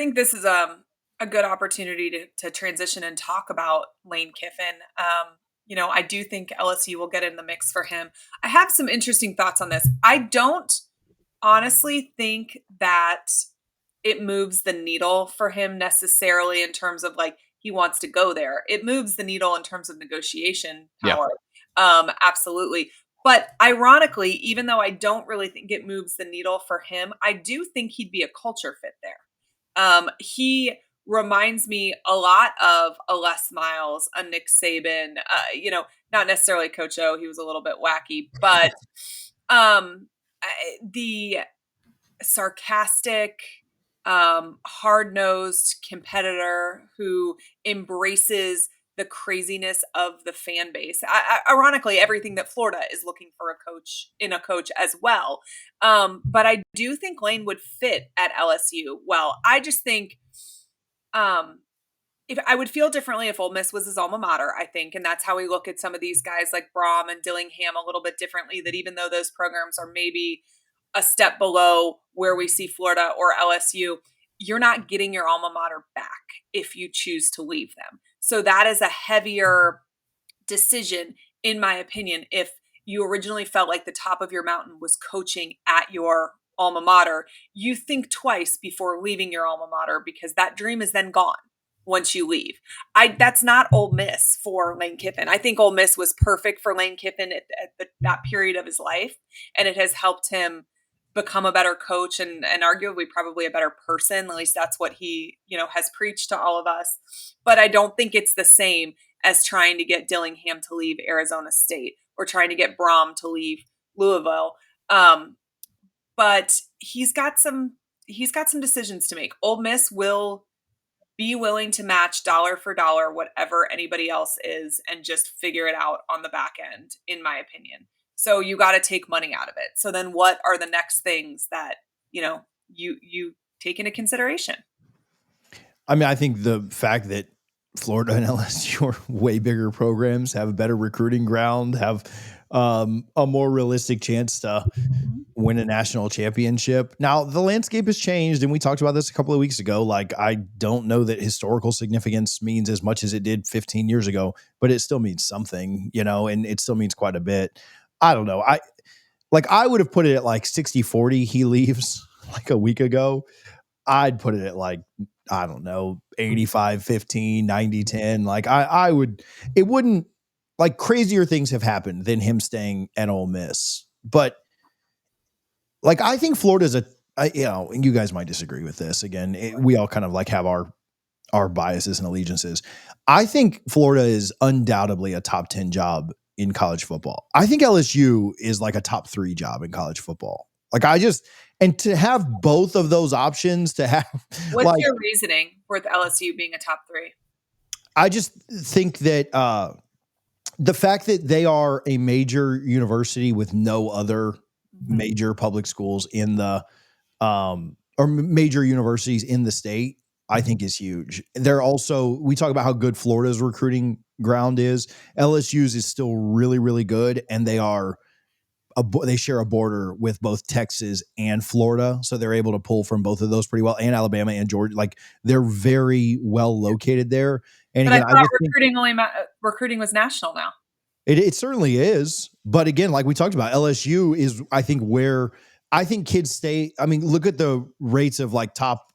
think this is a good opportunity to transition and talk about Lane Kiffin. I do think LSU will get in the mix for him. I have some interesting thoughts on this. I don't honestly think that it moves the needle for him necessarily in terms of like he wants to go there. It moves the needle in terms of negotiation Yeah. power. Absolutely. But ironically, even though I don't really think it moves the needle for him, I do think he'd be a culture fit there. He reminds me a lot of a Les Miles, a Nick Saban, not necessarily Coach O. He was a little bit wacky, but the sarcastic, hard-nosed competitor who embraces the craziness of the fan base. Ironically, everything that Florida is looking for a coach as well. But I do think Lane would fit at LSU well. I just think if I would feel differently if Ole Miss was his alma mater, I think. And that's how we look at some of these guys like Brom and Dillingham a little bit differently, that even though those programs are maybe a step below where we see Florida or LSU, you're not getting your alma mater back if you choose to leave them. So that is a heavier decision, in my opinion, if you originally felt like the top of your mountain was coaching at your alma mater. You think twice before leaving your alma mater because that dream is then gone once you leave. That's not Ole Miss for Lane Kiffin. I think Ole Miss was perfect for Lane Kiffin at that period of his life, and it has helped him become a better coach and arguably probably a better person. At least that's what he, has preached to all of us. But I don't think it's the same as trying to get Dillingham to leave Arizona State or trying to get Brom to leave Louisville. But he's got some decisions to make. Ole Miss will be willing to match dollar for dollar whatever anybody else is and just figure it out on the back end, in my opinion. So you got to take money out of it. So then what are the next things that, you take into consideration? I mean, I think the fact that Florida and LSU are way bigger programs, have a better recruiting ground, have a more realistic chance to win a national championship. Now, the landscape has changed, and we talked about this a couple of weeks ago. Like, I don't know that historical significance means as much as it did 15 years ago, but it still means something, and it still means quite a bit. I don't know. I would have put it at like 60-40 he leaves like a week ago. I'd put it at like, I don't know, 85-15, 90-10. Like I would, it wouldn't, like, crazier things have happened than him staying at Ole Miss. But like, I think Florida's and you guys might disagree with this. Again, we all kind of like have our biases and allegiances. I think Florida is undoubtedly a top 10 job in college football. I think LSU is like a top 3 job in college football. Like, and to have both of those options, to have what's your reasoning with LSU being a top 3? I just think that the fact that they are a major university with no other major public schools in the or major universities in the state, I think is huge. They're also, we talk about how good Florida's recruiting ground is. LSU's is still really, really good, and they share a border with both Texas and Florida, so they're able to pull from both of those pretty well, and Alabama and Georgia. Like, they're very well located there. And but again, I thought recruiting was national now. It certainly is, but again, like we talked about, LSU is, I think, where I think kids stay. I mean, look at the rates of like top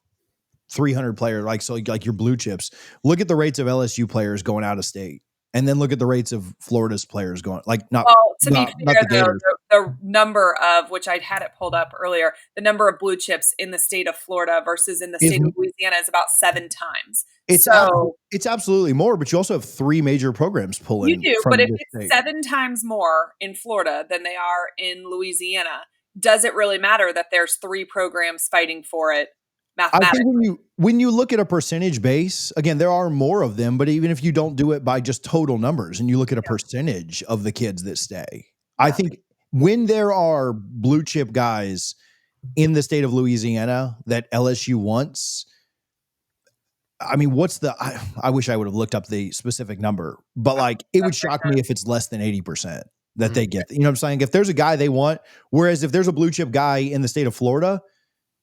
300 players, like your blue chips. Look at the rates of LSU players going out of state. And then look at the rates of Florida's players going, like, not, to be fair, the number of, which I had it pulled up earlier, the number of blue chips in the state of Florida versus in the state of Louisiana is about 7 times. It's absolutely more, but you also have 3 major programs pulling. You do, but if it's 7 times more in Florida than they are in Louisiana, does it really matter that there's 3 programs fighting for it? I think when you look at a percentage base, again, there are more of them, but even if you don't do it by just total numbers and you look at a percentage of the kids that stay, I think when there are blue chip guys in the state of Louisiana that LSU wants, I mean, I wish I would have looked up the specific number, but like, it would shock me if it's less than 80% that they get. You know what I'm saying? If there's a guy they want, whereas if there's a blue chip guy in the state of Florida,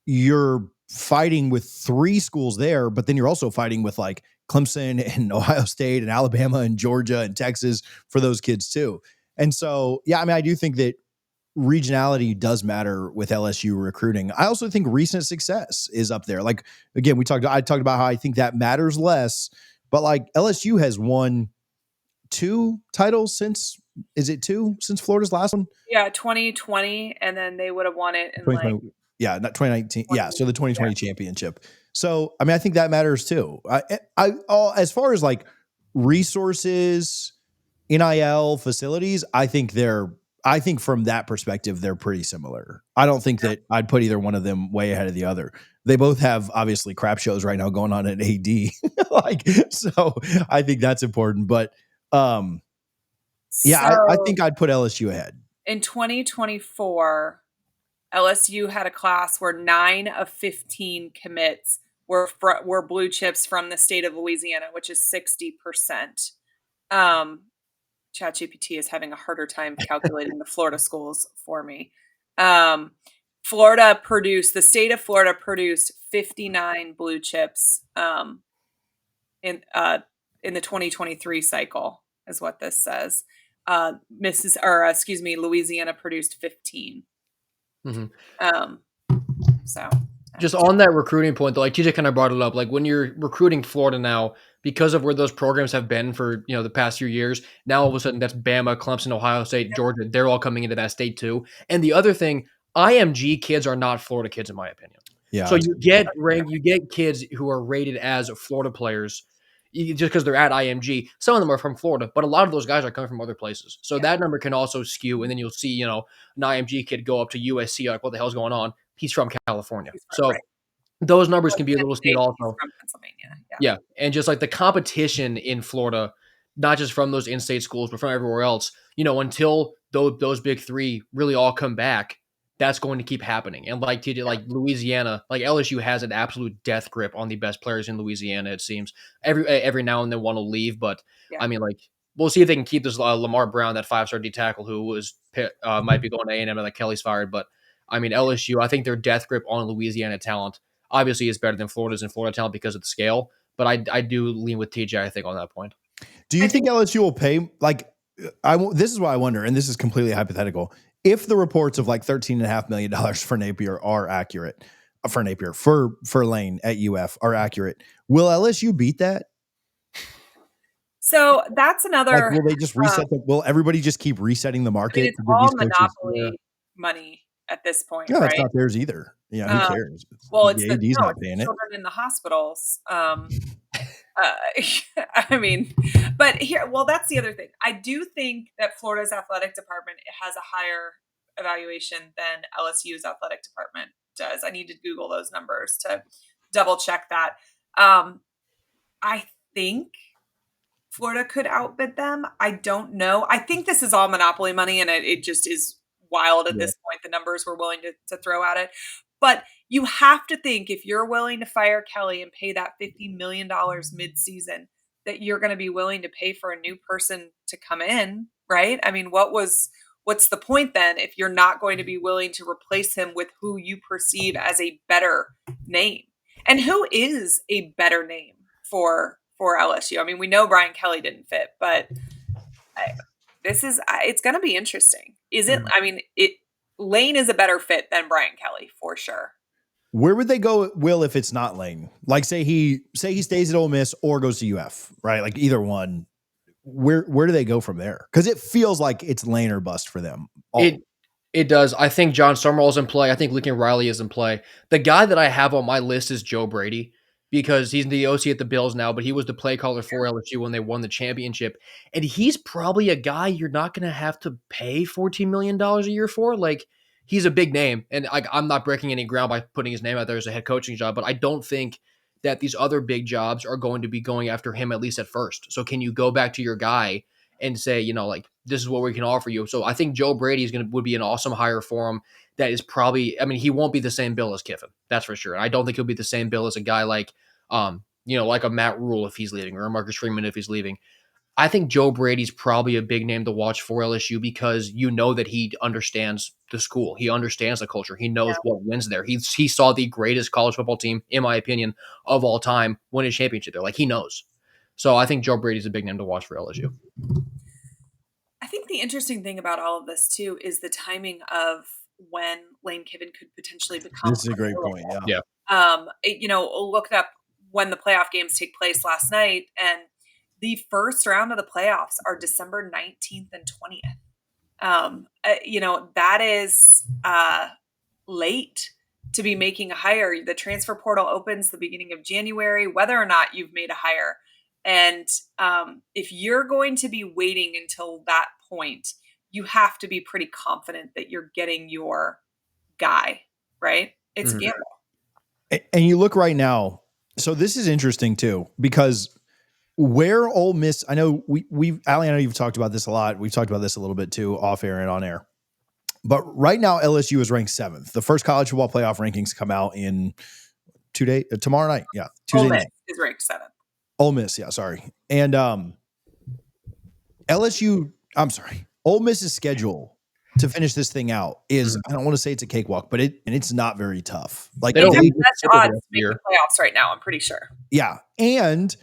you're fighting with 3 schools there, but then you're also fighting with like Clemson and Ohio State and Alabama and Georgia and Texas for those kids too. And so, yeah, I mean, I do think that regionality does matter with LSU recruiting. I also think recent success is up there. Like again, I talked about how I think that matters less, but like LSU has won 2 titles since, is it 2 since Florida's last one? Yeah, 2020, and then they would have won it in like 2020. Yeah, not 2019. 20. Yeah, so the Yeah. 2020 championship. So, I mean, I think that matters too. As far as like resources, NIL facilities, I think from that perspective, they're pretty similar. I don't think that I'd put either one of them way ahead of the other. They both have obviously crap shows right now going on at AD. Like, so I think that's important. But yeah, I So think I'd put LSU ahead. in 2024, LSU had a class where 9 of 15 commits were blue chips from the state of Louisiana, which is 60%. Um, ChatGPT is having a harder time calculating the Florida schools for me. Um, the state of Florida produced 59 blue chips in uh, in the 2023 cycle, is what this says. Louisiana produced 15. Mhm. Um, so Just on that recruiting point, though, like TJ kind of brought it up, like when you're recruiting Florida now, because of where those programs have been for the past few years, now all of a sudden that's Bama, Clemson, Ohio State, Georgia, they're all coming into that state too. And the other thing, IMG kids are not Florida kids, in my opinion. Yeah. So you get kids who are rated as Florida players just because they're at IMG. Some of them are from Florida, but a lot of those guys are coming from other places. So that number can also skew. And then you'll see, an IMG kid go up to USC, like, what the hell's going on? He's from California. So those numbers can be a little skewed also. From Pennsylvania. Yeah. And just like the competition in Florida, not just from those in-state schools, but from everywhere else, until those big three really all come back, that's going to keep happening. And like TJ, like Louisiana, like LSU has an absolute death grip on the best players in Louisiana, it seems. Every now and then one will leave, but I mean, like, we'll see if they can keep this Lamar Brown, that 5-star D tackle who might be going to A&M, and like Kelly's fired. But I mean, LSU, I think their death grip on Louisiana talent obviously is better than Florida's and Florida talent because of the scale. But I do lean with TJ, I think, on that point. Do you think LSU will pay? Like, this is why I wonder, and this is completely hypothetical. If the reports of like $13.5 million for Napier are accurate, for Lane at UF are accurate, will LSU beat that? So that's another. Like, will they just reset? Will everybody just keep resetting the market? I mean, it's all monopoly money at this point, Yeah, right? It's not theirs either. Yeah, who cares? Well, it's the AD's not paying it. children in the hospitals. I mean, but that's the other thing. I do think that Florida's athletic department has a higher evaluation than LSU's athletic department does. I need to Google those numbers to double check that. I think Florida could outbid them. I don't know. I think this is all monopoly money, and it just is wild at this point, the numbers we're willing to throw at it. But you have to think, if you're willing to fire Kelly and pay that $50 million mid-season, that you're going to be willing to pay for a new person to come in, right? I mean, what's the point then if you're not going to be willing to replace him with who you perceive as a better name? And who is a better name for LSU? I mean, we know Brian Kelly didn't fit, but it's going to be interesting. Is it? I mean, Lane is a better fit than Brian Kelly for sure. Where would they go, Will, if it's not Lane? Like, say he stays at Ole Miss or goes to UF, right? Like either one. Where do they go from there? Because it feels like it's Lane or bust for them. It does. I think John Summerall's in play. I think Lincoln Riley is in play. The guy that I have on my list is Joe Brady, because he's the OC at the Bills now, but he was the play caller for LSU when they won the championship. And he's probably a guy you're not going to have to pay $14 million a year for. Like, he's a big name. And I'm not breaking any ground by putting his name out there as a head coaching job, but I don't think that these other big jobs are going to be going after him, at least at first. So can you go back to your guy and say, like, this is what we can offer you? So I think Joe Brady would be an awesome hire for him. That is probably, I mean, he won't be the same bill as Kiffin. That's for sure. And I don't think he'll be the same bill as a guy like, like a Matt Rule if he's leaving, or a Marcus Freeman if he's leaving. I think Joe Brady's probably a big name to watch for LSU because you know that he understands the school. He understands the culture. He knows what wins there. He saw the greatest college football team, in my opinion, of all time win a championship there. Like, he knows. So I think Joe Brady's a big name to watch for LSU. I think the interesting thing about all of this too is the timing of when Lane Kiffin could potentially become This is a great point. available. Yeah. Yeah. Looked up when the playoff games take place last night, and the first round of the playoffs are December 19th and 20th. That is late to be making a hire. The transfer portal opens the beginning of January, whether or not you've made a hire. And if you're going to be waiting until that point, you have to be pretty confident that you're getting your guy, right? It's a gamble. And you look right now. So this is interesting too, because where Ole Miss, I know Allie, I know you've talked about this a lot. We've talked about this a little bit too, off air and on air. But right now, LSU is ranked 7th. The first college football playoff rankings come out in tomorrow night. Yeah, Tuesday Ole Miss night. is ranked 7th. Ole Miss, yeah, sorry. And Ole Miss's schedule to finish this thing out is, I don't want to say it's a cakewalk, but it's not very tough. Like, They They don't have leave the best the odds to make year. the playoffs right now, I'm pretty sure. yeah. And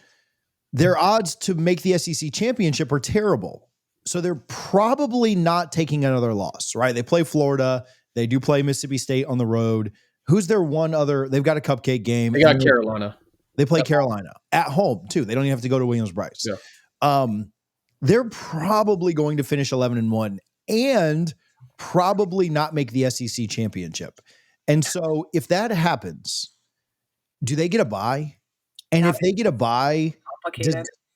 their odds to make the SEC championship are terrible. So they're probably not taking another loss, right? They play Florida. They do play Mississippi State on the road. Who's their one other? They've got a cupcake game. They got Carolina. They play Carolina at home too. They don't even have to go to Williams-Brice. Yeah. They're probably going to finish 11-1 and probably not make the SEC championship. And so if that happens, do they get a bye? And if they get a bye,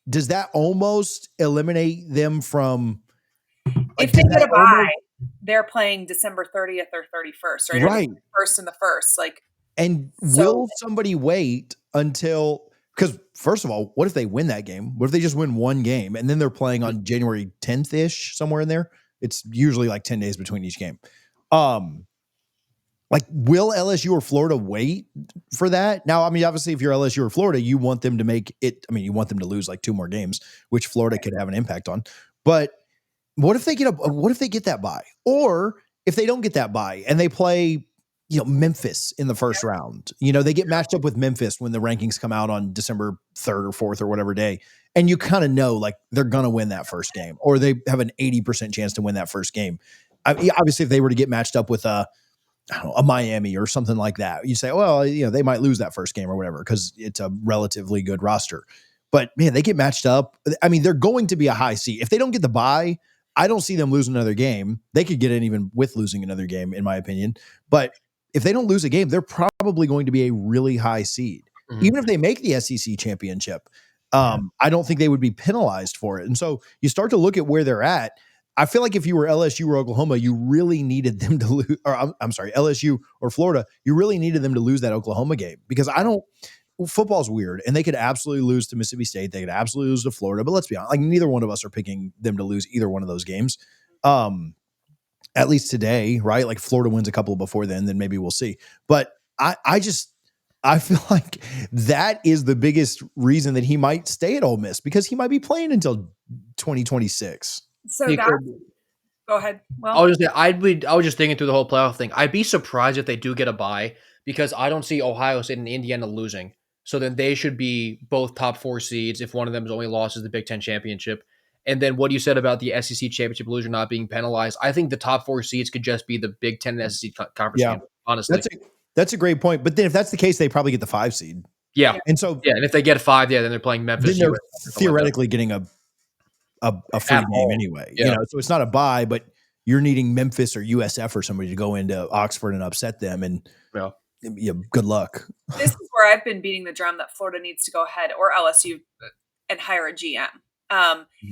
does that almost eliminate them from? If they get a bye, they're playing December 30th or 31st, right? Right. Or the first and the first. And will somebody wait until? Because first of all, what if they win that game? What if they just win one game and then they're playing on January 10th ish, somewhere in there? It's usually like 10 days between each game. Like, will LSU or Florida wait for that? Now, I mean, obviously, if you're LSU or Florida, you want them to make it. I mean, you want them to lose like 2 more games, which Florida could have an impact on. But what if they get that bye, or if they don't get that bye and they play, Memphis in the first round? They get matched up with Memphis when the rankings come out on December 3rd or 4th or whatever day, and you kind of know like they're gonna win that first game, or they have an 80% chance to win that first game. Obviously, if they were to get matched up with a Miami or something like that, you say, well, they might lose that first game or whatever because it's a relatively good roster. But man, they get matched up. I mean, they're going to be a high seed. If they don't get the bye, I don't see them losing another game. They could get in even with losing another game, in my opinion. But if they don't lose a game, they're probably going to be a really high seed. Even if they make the SEC championship, I don't think they would be penalized for it. And so you start to look at where they're at. I feel like if you were LSU or Oklahoma, you really needed them to lose, or I'm sorry, LSU or Florida, you really needed them to lose that Oklahoma game, because football's weird, and they could absolutely lose to Mississippi State. They could absolutely lose to Florida, but let's be honest, like, neither one of us are picking them to lose either one of those games. At least today, right? Like, Florida wins a couple before then maybe we'll see. But I feel like that is the biggest reason that he might stay at Ole Miss, because he might be playing until 2026. So go ahead. Well, I was just thinking through the whole playoff thing. I'd be surprised if they do get a bye, because I don't see Ohio State and Indiana losing. So then they should be both top 4 seeds if one of them's only lost is the Big Ten championship. And then what you said about the SEC championship loser not being penalized, I think the top 4 seeds could just be the Big Ten and SEC conference champions, honestly. That's a great point. But then if that's the case, they probably get the 5 seed. Yeah. And so, and if they get 5, then they're playing Memphis. Then they're theoretically getting a free game anyway. So it's not a bye, but you're needing Memphis or USF or somebody to go into Oxford and upset them, and good luck. This is where I've been beating the drum that Florida needs to go ahead, or LSU, and hire a GM.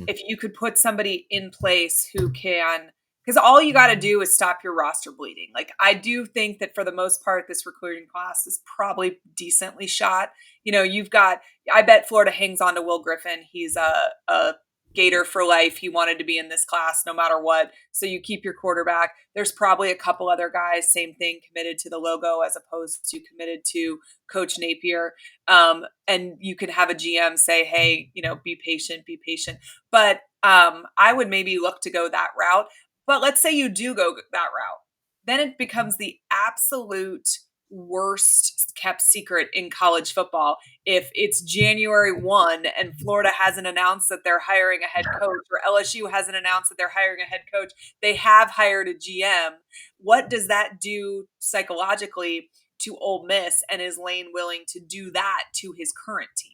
If you could put somebody in place who can, because all you got to do is stop your roster bleeding. Like, I do think that for the most part, this recruiting class is probably decently shot. I bet Florida hangs on to Will Griffin. He's a Gator for life. He wanted to be in this class no matter what. So you keep your quarterback. There's probably a couple other guys, same thing, committed to the logo as opposed to committed to Coach Napier. And you can have a GM say, hey, be patient, be patient. But I would maybe look to go that route. But let's say you do go that route. Then it becomes the absolute worst kept secret in college football. If it's January 1 and Florida hasn't announced that they're hiring a head coach, or LSU hasn't announced that they're hiring a head coach, they have hired a GM. What does that do psychologically to Ole Miss? And is Lane willing to do that to his current team?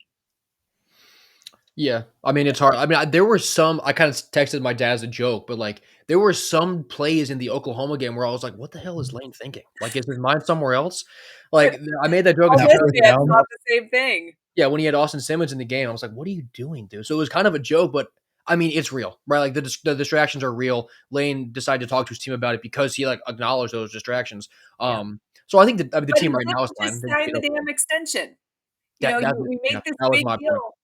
Yeah. I mean, it's hard. I mean, there were some, I kind of texted my dad as a joke, but like there were some plays in the Oklahoma game where I was like, what the hell is Lane thinking? Like, is his mind somewhere else? Like, I made that joke. Ole Miss fans thought the same thing. Yeah, when he had Austin Simmons in the game, I was like, what are you doing, dude? So it was kind of a joke, but I mean, it's real, right? Like the distractions are real. Lane decided to talk to his team about it because he like acknowledged those distractions. So I think the team right now is fine. Just sign the damn extension. We made this that was big my deal point.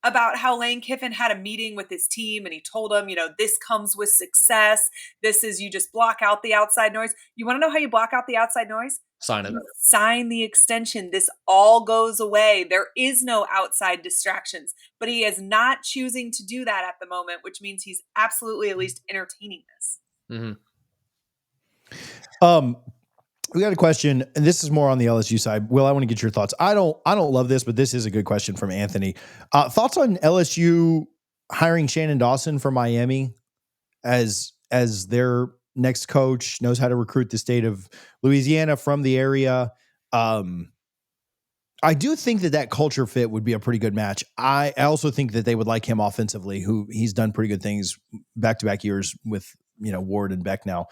about how Lane Kiffin had a meeting with his team and he told them, this comes with success. This is, you just block out the outside noise. You want to know how you block out the outside noise? Sign it. Sign the extension. This all goes away. There is no outside distractions, but he is not choosing to do that at the moment, which means he's absolutely at least entertaining this. Mm-hmm. We got a question, and this is more on the LSU side. Will, I want to get your thoughts. I don't love this, but this is a good question from Anthony. Thoughts on LSU hiring Shannon Dawson from Miami as their next coach, knows how to recruit the state of Louisiana from the area. I do think that culture fit would be a pretty good match. I also think that they would like him offensively, who he's done pretty good things back-to-back years with, Ward and Beck now.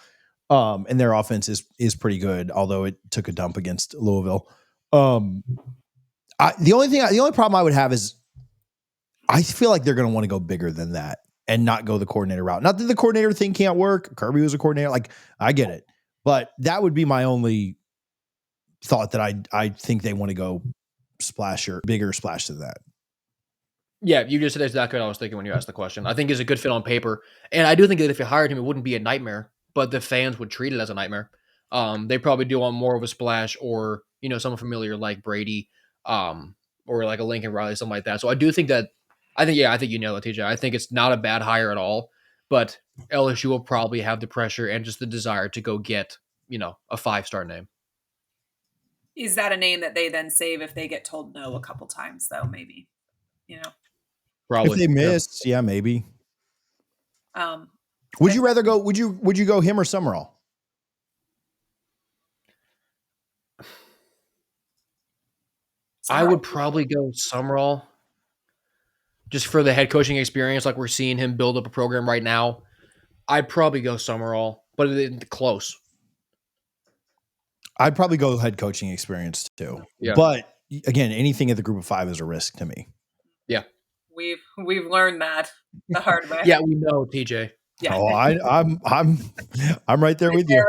And their offense is pretty good, although it took a dump against Louisville. The only problem I would have is I feel like they're going to want to go bigger than that and not go the coordinator route. Not that the coordinator thing can't work. Kirby was a coordinator. Like, I get it. But that would be my only thought, that I think they want to go bigger splash than that. Yeah, you just said exactly what I was thinking when you asked the question. I think he's a good fit on paper. And I do think that if you hired him, it wouldn't be a nightmare, but the fans would treat it as a nightmare. They probably do want more of a splash, or, someone familiar like Brady, or like a Lincoln Riley, something like that. So I do think that, I think you know it, TJ. I think it's not a bad hire at all, but LSU will probably have the pressure and just the desire to go get, a 5-star name. Is that a name that they then save if they get told no a couple times, though? Maybe, Probably. If they miss, yeah, maybe. Would you rather go? Would you go him or Summerall? I would probably go Summerall, just for the head coaching experience. Like, we're seeing him build up a program right now. I'd probably go Summerall, but it's close. I'd probably go head coaching experience too. Yeah. But again, anything at the group of 5 is a risk to me. Yeah. We've learned that the hard way. Yeah, we know, TJ. Yeah. Oh, I'm right there with you.